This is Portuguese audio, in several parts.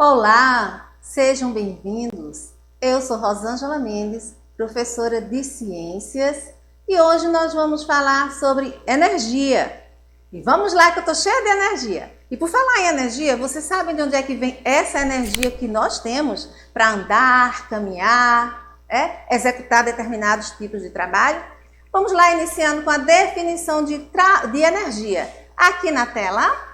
Olá, sejam bem-vindos. Eu sou Rosângela Mendes, professora de Ciências, e hoje nós vamos falar sobre energia. E vamos lá que eu estou cheia de energia. E por falar em energia, vocês sabem de onde é que vem essa energia que nós temos para andar, caminhar, executar determinados tipos de trabalho? Vamos lá, iniciando com a definição de energia. Aqui na tela.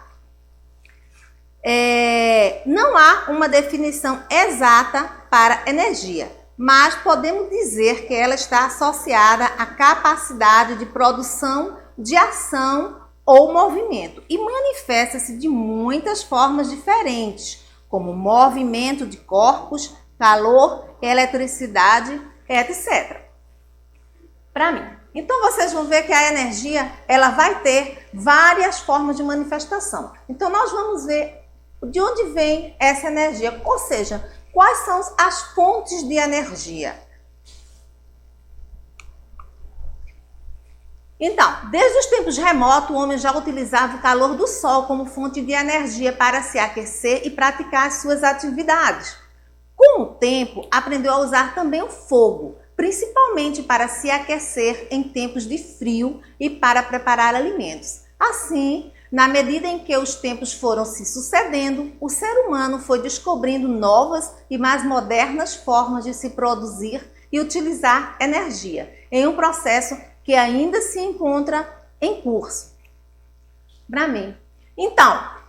Não há uma definição exata para energia, mas podemos dizer que ela está associada à capacidade de produção de ação ou movimento e manifesta-se de muitas formas diferentes, como movimento de corpos, calor, eletricidade, etc. Para mim. Então vocês vão ver que a energia ela vai ter várias formas de manifestação. Então nós vamos ver de onde vem essa energia, ou seja, quais são as fontes de energia. Então, desde os tempos remotos, o homem já utilizava o calor do sol como fonte de energia para se aquecer e praticar as suas atividades. Com o tempo, aprendeu a usar também o fogo, principalmente para se aquecer em tempos de frio e para preparar alimentos. Assim, na medida em que os tempos foram se sucedendo, o ser humano foi descobrindo novas e mais modernas formas de se produzir e utilizar energia, em um processo que ainda se encontra em curso. Para mim. Então,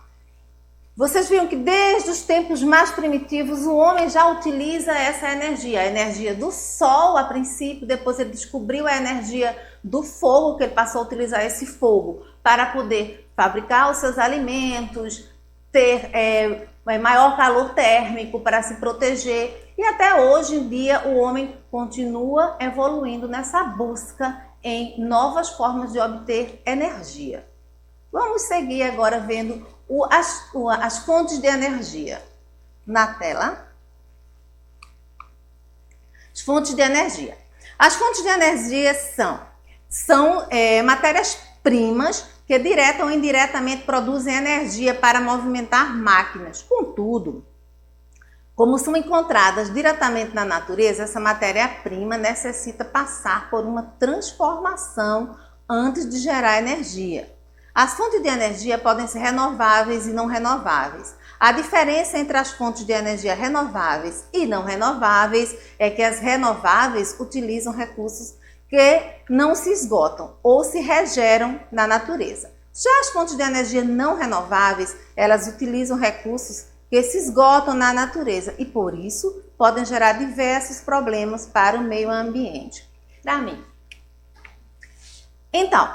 vocês viram que desde os tempos mais primitivos o homem já utiliza essa energia. A energia do sol a princípio, depois ele descobriu a energia do fogo, que ele passou a utilizar esse fogo para poder fabricar os seus alimentos, ter maior calor térmico para se proteger. E até hoje em dia o homem continua evoluindo nessa busca em novas formas de obter energia. Vamos seguir agora vendo as fontes de energia na tela. As fontes de energia. As fontes de energia são matérias-primas que direta ou indiretamente produzem energia para movimentar máquinas. Contudo, como são encontradas diretamente na natureza, essa matéria-prima necessita passar por uma transformação antes de gerar energia. As fontes de energia podem ser renováveis e não renováveis. A diferença entre as fontes de energia renováveis e não renováveis é que as renováveis utilizam recursos que não se esgotam ou se regeram na natureza. Já as fontes de energia não renováveis, elas utilizam recursos que se esgotam na natureza e, por isso, podem gerar diversos problemas para o meio ambiente. Para mim. Então,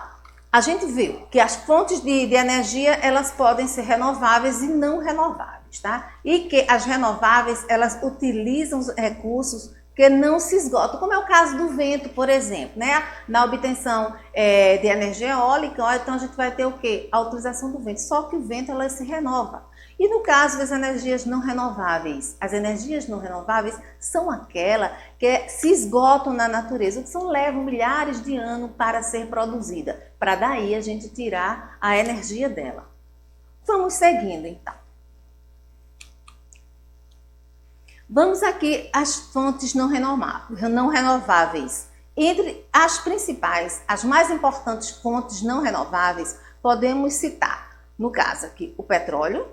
a gente viu que as fontes de energia, elas podem ser renováveis e não renováveis, tá? E que as renováveis, elas utilizam os recursos que não se esgotam, como é o caso do vento, por exemplo, né? Na obtenção de energia eólica, então a gente vai ter o quê? A utilização do vento, só que o vento, ela se renova. E no caso das energias não renováveis, as energias não renováveis são aquelas que se esgotam na natureza, que levam milhares de anos para ser produzida, para daí a gente tirar a energia dela. Vamos seguindo então. Vamos aqui às fontes não renováveis. Entre as principais, as mais importantes fontes não renováveis, podemos citar, no caso aqui, o petróleo,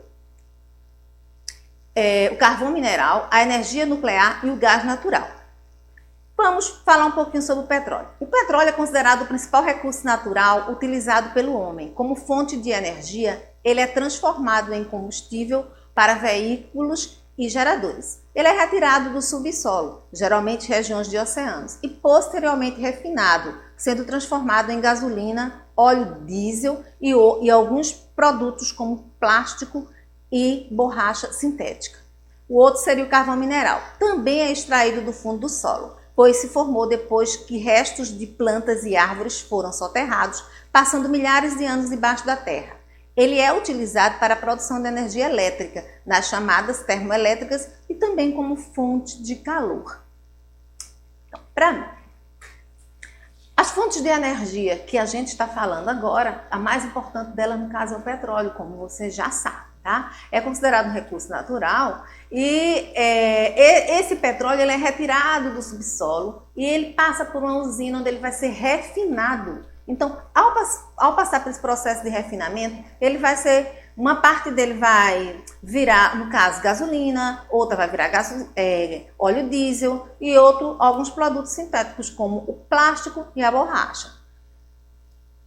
o carvão mineral, a energia nuclear e o gás natural. Vamos falar um pouquinho sobre o petróleo. O petróleo é considerado o principal recurso natural utilizado pelo homem. Como fonte de energia, ele é transformado em combustível para veículos e geradores. Ele é retirado do subsolo, geralmente regiões de oceanos, e posteriormente refinado, sendo transformado em gasolina, óleo diesel e alguns produtos como plástico e borracha sintética. O outro seria o carvão mineral. Também é extraído do fundo do solo, pois se formou depois que restos de plantas e árvores foram soterrados, passando milhares de anos debaixo da terra. Ele é utilizado para a produção de energia elétrica, nas chamadas termoelétricas e também como fonte de calor. Então, para mim, as fontes de energia que a gente está falando agora, a mais importante dela no caso é o petróleo, como você já sabe. tá? É considerado um recurso natural e esse petróleo ele é retirado do subsolo e ele passa por uma usina onde ele vai ser refinado. Então, ao passar por esse processo de refinamento, ele vai ser, uma parte dele vai virar, no caso, gasolina, outra vai virar óleo diesel e alguns produtos sintéticos, como o plástico e a borracha.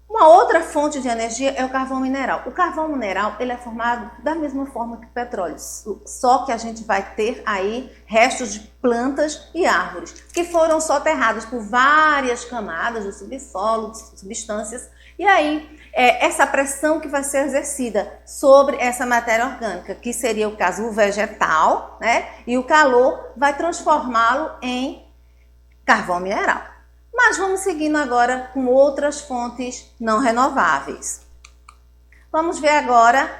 Uma outra fonte de energia é o carvão mineral. O carvão mineral ele é formado da mesma forma que o petróleo, só que a gente vai ter aí restos de plantas e árvores que foram soterrados por várias camadas do subsolo, de substâncias, e aí essa pressão que vai ser exercida sobre essa matéria orgânica, que seria o caso o vegetal, né? E o calor vai transformá-lo em carvão mineral. Mas vamos seguindo agora com outras fontes não renováveis. Vamos ver agora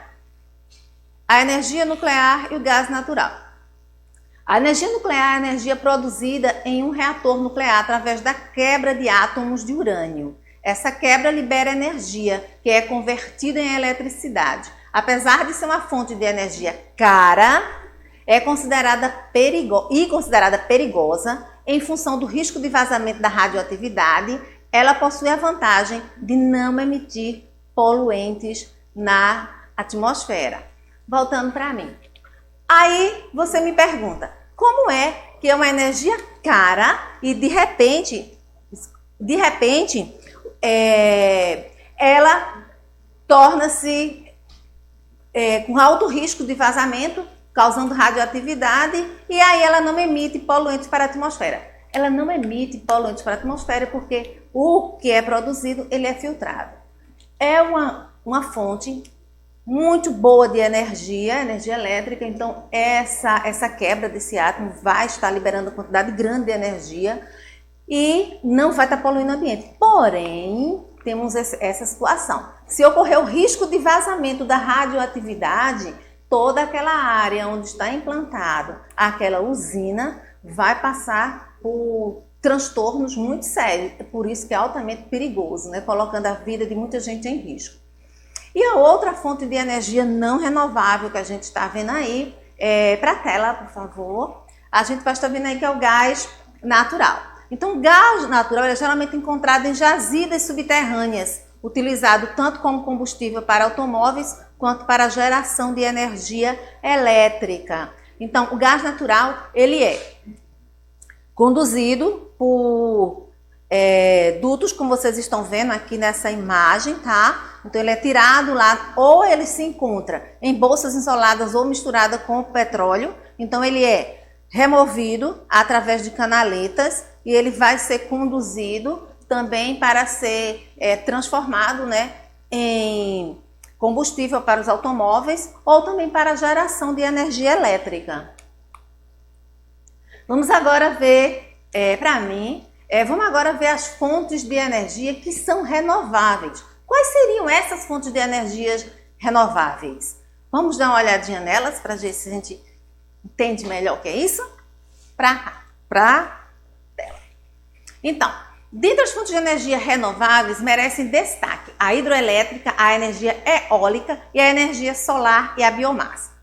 a energia nuclear e o gás natural. A energia nuclear é a energia produzida em um reator nuclear através da quebra de átomos de urânio. Essa quebra libera energia, que é convertida em eletricidade. Apesar de ser uma fonte de energia cara, é considerada perigosa em função do risco de vazamento da radioatividade. Ela possui a vantagem de não emitir poluentes na atmosfera. Voltando para mim. Aí você me pergunta, como é que é uma energia cara e de repente ela torna-se com alto risco de vazamento, causando radioatividade, e aí ela não emite poluentes para a atmosfera. Ela não emite poluentes para a atmosfera porque o que é produzido, ele é filtrado. É uma fonte muito boa de energia elétrica, então essa quebra desse átomo vai estar liberando uma quantidade grande de energia e não vai estar poluindo o ambiente. Porém, temos essa situação. Se ocorrer o risco de vazamento da radioatividade, toda aquela área onde está implantado aquela usina vai passar por transtornos muito sérios. É por isso que é altamente perigoso, né? Colocando a vida de muita gente em risco. E a outra fonte de energia não renovável que a gente está vendo aí, para a tela, por favor, a gente vai estar vendo aí que é o gás natural. Então, o gás natural é geralmente encontrado em jazidas subterrâneas, utilizado tanto como combustível para automóveis, quanto para a geração de energia elétrica. Então, o gás natural, ele é conduzido por dutos, como vocês estão vendo aqui nessa imagem, tá? Então, ele é tirado lá, ou ele se encontra em bolsas isoladas ou misturada com o petróleo. Então, ele é removido através de canaletas e ele vai ser conduzido também para ser transformado, né, em combustível para os automóveis ou também para a geração de energia elétrica. Vamos agora ver, vamos agora ver as fontes de energia que são renováveis. Quais seriam essas fontes de energias renováveis? Vamos dar uma olhadinha nelas para ver se a gente entende melhor o que é isso? Tela. Então, dentre as fontes de energia renováveis merecem destaque a hidroelétrica, a energia eólica e a energia solar e a biomassa.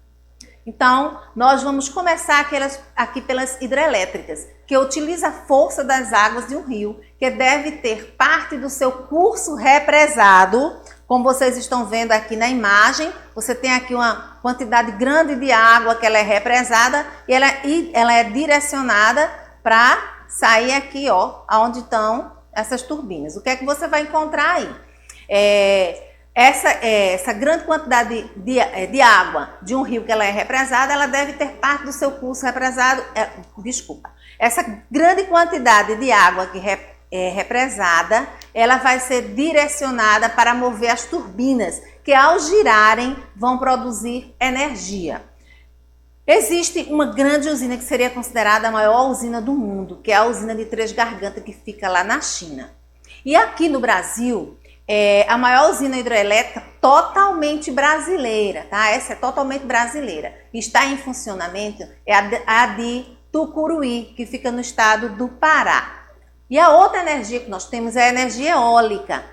Então, nós vamos começar aqui pelas hidrelétricas, que utiliza a força das águas de um rio, que deve ter parte do seu curso represado. Como vocês estão vendo aqui na imagem, você tem aqui uma quantidade grande de água que ela é represada e ela é direcionada para sair aqui, ó, onde estão essas turbinas. O que é que você vai encontrar aí? Essa grande quantidade de água de um rio que ela é represada, ela deve ter parte do seu curso represado. Essa grande quantidade de água que é represada, ela vai ser direcionada para mover as turbinas, que ao girarem vão produzir energia. Existe uma grande usina que seria considerada a maior usina do mundo, que é a usina de Três Gargantas, que fica lá na China. E aqui no Brasil, a maior usina hidrelétrica totalmente brasileira, tá? Essa é totalmente brasileira. Está em funcionamento a de Tucuruí, que fica no estado do Pará. E a outra energia que nós temos é a energia eólica.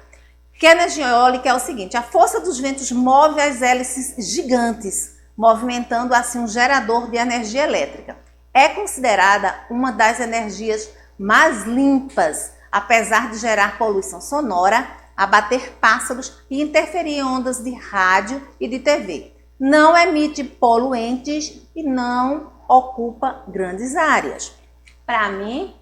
Que a energia eólica é o seguinte: a força dos ventos move as hélices gigantes, movimentando assim um gerador de energia elétrica. É considerada uma das energias mais limpas, apesar de gerar poluição sonora, abater pássaros e interferir em ondas de rádio e de TV. Não emite poluentes e não ocupa grandes áreas. Para mim,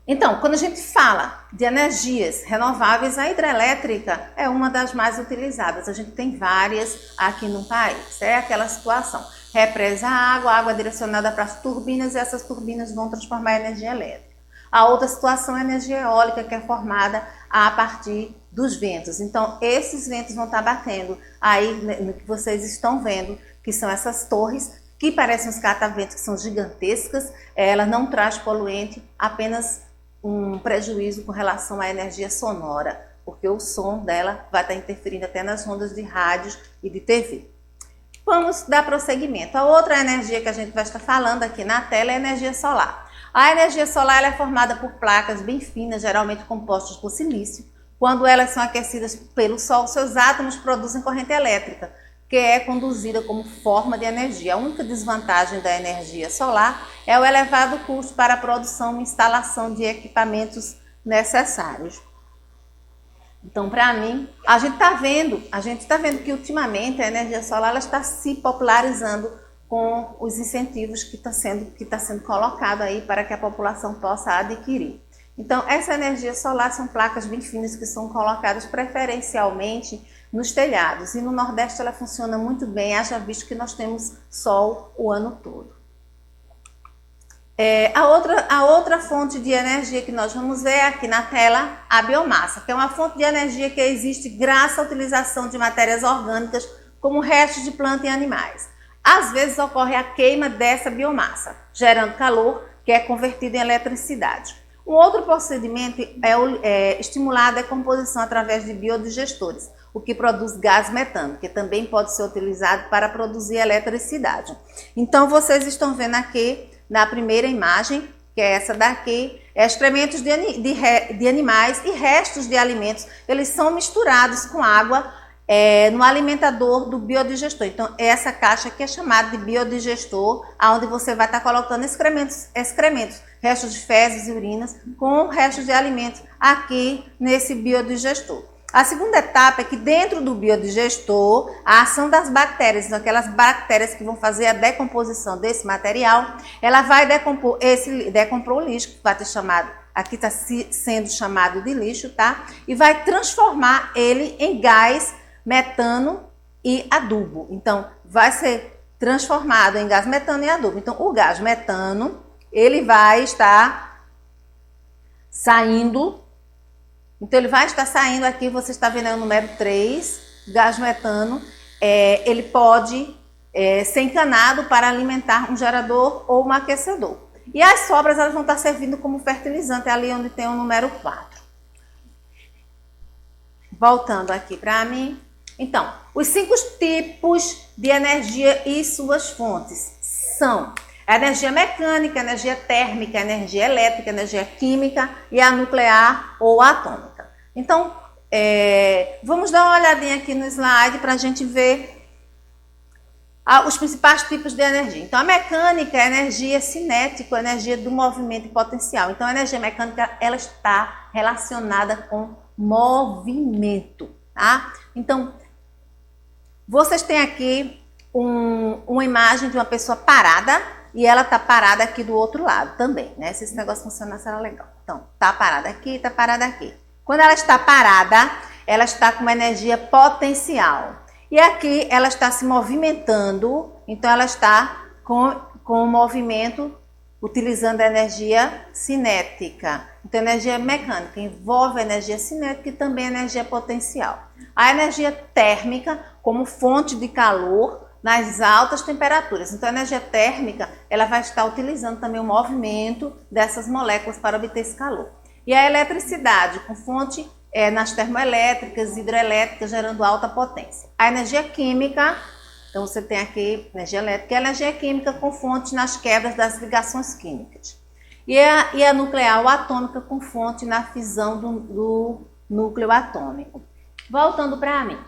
então, quando a gente fala de energias renováveis, a hidrelétrica é uma das mais utilizadas. A gente tem várias aqui no país. É aquela situação: represa a água direcionada para as turbinas e essas turbinas vão transformar em energia elétrica. A outra situação é a energia eólica, que é formada a partir dos ventos. Então, esses ventos vão estar batendo aí no que vocês estão vendo, que são essas torres, que parecem uns cataventos, que são gigantescas. Ela não traz poluente, apenas um prejuízo com relação à energia sonora, porque o som dela vai estar interferindo até nas ondas de rádios e de TV. Vamos dar prosseguimento. A outra energia que a gente vai estar falando aqui na tela é a energia solar. A energia solar ela é formada por placas bem finas, geralmente compostas por silício. Quando elas são aquecidas pelo sol, seus átomos produzem corrente elétrica, que é conduzida como forma de energia. A única desvantagem da energia solar é o elevado custo para a produção e instalação de equipamentos necessários. Então, para mim, a gente está vendo que ultimamente a energia solar ela está se popularizando com os incentivos que está sendo colocado aí para que a população possa adquirir. Então, essa energia solar são placas bem finas que são colocadas preferencialmente nos telhados. E no Nordeste ela funciona muito bem, haja visto que nós temos sol o ano todo. A outra fonte de energia que nós vamos ver aqui na tela, a biomassa, que é uma fonte de energia que existe graças à utilização de matérias orgânicas como restos de plantas e animais. Às vezes ocorre a queima dessa biomassa, gerando calor, que é convertido em eletricidade. Um outro procedimento é estimular a decomposição através de biodigestores, o que produz gás metano, que também pode ser utilizado para produzir eletricidade. Então, vocês estão vendo aqui na primeira imagem, que é essa daqui, excrementos de animais e restos de alimentos, eles são misturados com água no alimentador do biodigestor. Então, essa caixa aqui é chamada de biodigestor, onde você vai estar colocando excrementos, restos de fezes e urinas, com restos de alimentos aqui nesse biodigestor. A segunda etapa é que dentro do biodigestor, a ação das bactérias, então aquelas bactérias que vão fazer a decomposição desse material, ela vai decompor o lixo, que vai ter chamado, aqui está sendo chamado de lixo, tá? E vai transformar ele em gás, metano e adubo. Então, vai ser transformado em gás metano e adubo. Então, o gás metano, ele vai estar saindo. Então, ele vai estar saindo aqui, você está vendo aí o número 3, gás metano. Ele pode ser encanado para alimentar um gerador ou um aquecedor. E as sobras elas vão estar servindo como fertilizante, ali onde tem o número 4. Voltando aqui para mim. Então, os 5 tipos de energia e suas fontes são a energia mecânica, a energia térmica, a energia elétrica, a energia química e a nuclear ou atômica. Então, vamos dar uma olhadinha aqui no slide para a gente ver os principais tipos de energia. Então, a mecânica é a energia cinética, a energia do movimento e potencial. Então, a energia mecânica ela está relacionada com movimento, tá? Então, vocês têm aqui uma imagem de uma pessoa parada e ela tá parada aqui do outro lado também, né? Se esse negócio funcionar, será legal. Então, tá parada aqui, tá parada aqui. Quando ela está parada, ela está com uma energia potencial. E aqui ela está se movimentando, então ela está com o movimento utilizando a energia cinética. Então, a energia mecânica envolve a energia cinética e também a energia potencial. A energia térmica como fonte de calor nas altas temperaturas. Então, a energia térmica ela vai estar utilizando também o movimento dessas moléculas para obter esse calor. E a eletricidade com fonte nas termoelétricas, hidrelétricas, gerando alta potência. A energia química, então você tem aqui energia elétrica e a energia química com fonte nas quebras das ligações químicas. E a nuclear ou atômica com fonte na fissão núcleo atômico. Voltando para mim.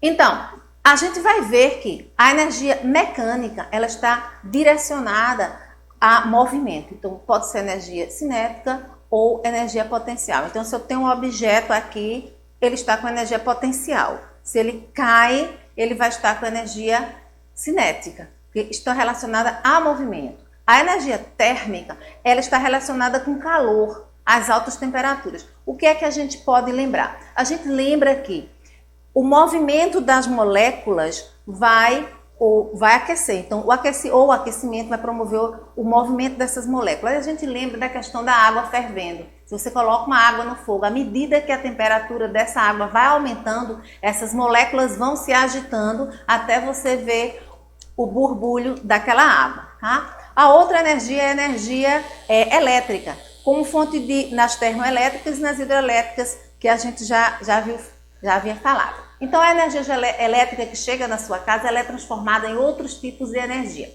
Então, a gente vai ver que a energia mecânica, ela está direcionada a movimento. Então, pode ser energia cinética ou energia potencial. Então, se eu tenho um objeto aqui, ele está com energia potencial. Se ele cai, ele vai estar com energia cinética, que está relacionada a movimento. A energia térmica, ela está relacionada com calor, as altas temperaturas. O que é que a gente pode lembrar? A gente lembra que o movimento das moléculas vai aquecer. Então, o aquecimento vai promover o movimento dessas moléculas. A gente lembra da questão da água fervendo. Se você coloca uma água no fogo, à medida que a temperatura dessa água vai aumentando, essas moléculas vão se agitando até você ver o borbulho daquela água, tá? A outra energia é a energia elétrica, como fonte nas termoelétricas e nas hidrelétricas, que a gente já havia falado. Então, a energia elétrica que chega na sua casa, ela é transformada em outros tipos de energia.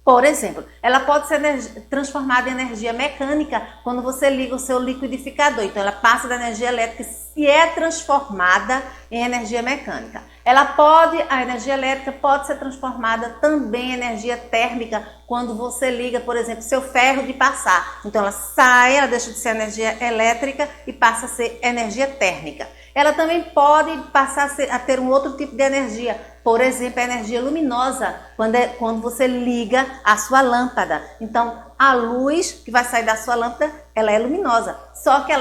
Por exemplo, ela pode ser transformada em energia mecânica quando você liga o seu liquidificador. Então, ela passa da energia elétrica e é transformada em energia mecânica. A energia elétrica pode ser transformada também em energia térmica quando você liga, por exemplo, seu ferro de passar. Então, ela deixa de ser energia elétrica e passa a ser energia térmica. Ela também pode passar a ter um outro tipo de energia, por exemplo, a energia luminosa, quando você liga a sua lâmpada. Então, a luz que vai sair da sua lâmpada, ela é luminosa. Só que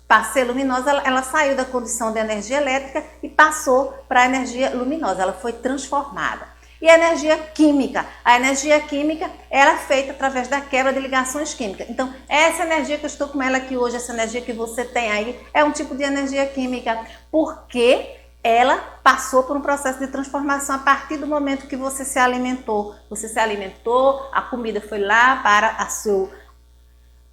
para ser luminosa, ela saiu da condição de energia elétrica e passou para a energia luminosa, ela foi transformada. E a energia química. A energia química era feita através da quebra de ligações químicas. Então, essa energia que eu estou com ela aqui hoje, essa energia que você tem aí, é um tipo de energia química, porque ela passou por um processo de transformação a partir do momento que você se alimentou. Você se alimentou, a comida foi lá para o seu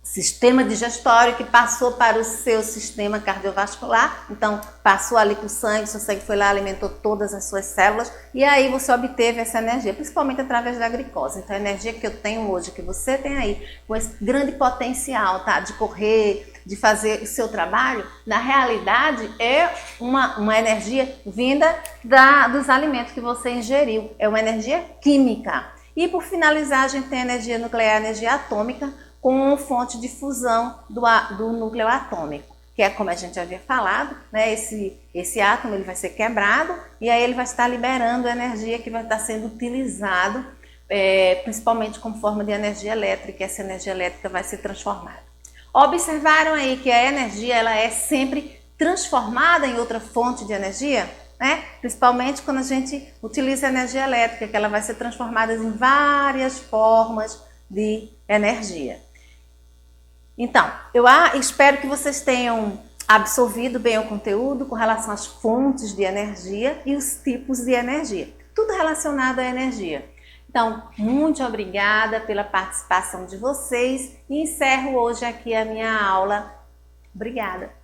sistema digestório, que passou para o seu sistema cardiovascular, então passou ali para o sangue, seu sangue foi lá, alimentou todas as suas células e aí você obteve essa energia, principalmente através da glicose. Então a energia que eu tenho hoje, que você tem aí, com esse grande potencial, tá, de correr, de fazer o seu trabalho, na realidade é uma energia vinda dos alimentos que você ingeriu, é uma energia química. E por finalizar, a gente tem a energia nuclear, a energia atômica, com fonte de fusão do núcleo atômico, que é como a gente já havia falado, né? Esse átomo ele vai ser quebrado e aí ele vai estar liberando energia que vai estar sendo utilizado, principalmente como forma de energia elétrica, e essa energia elétrica vai ser transformada. Observaram aí que a energia ela é sempre transformada em outra fonte de energia? Né? Principalmente quando a gente utiliza a energia elétrica, que ela vai ser transformada em várias formas de energia. Então, eu espero que vocês tenham absorvido bem o conteúdo com relação às fontes de energia e os tipos de energia. Tudo relacionado à energia. Então, muito obrigada pela participação de vocês e encerro hoje aqui a minha aula. Obrigada!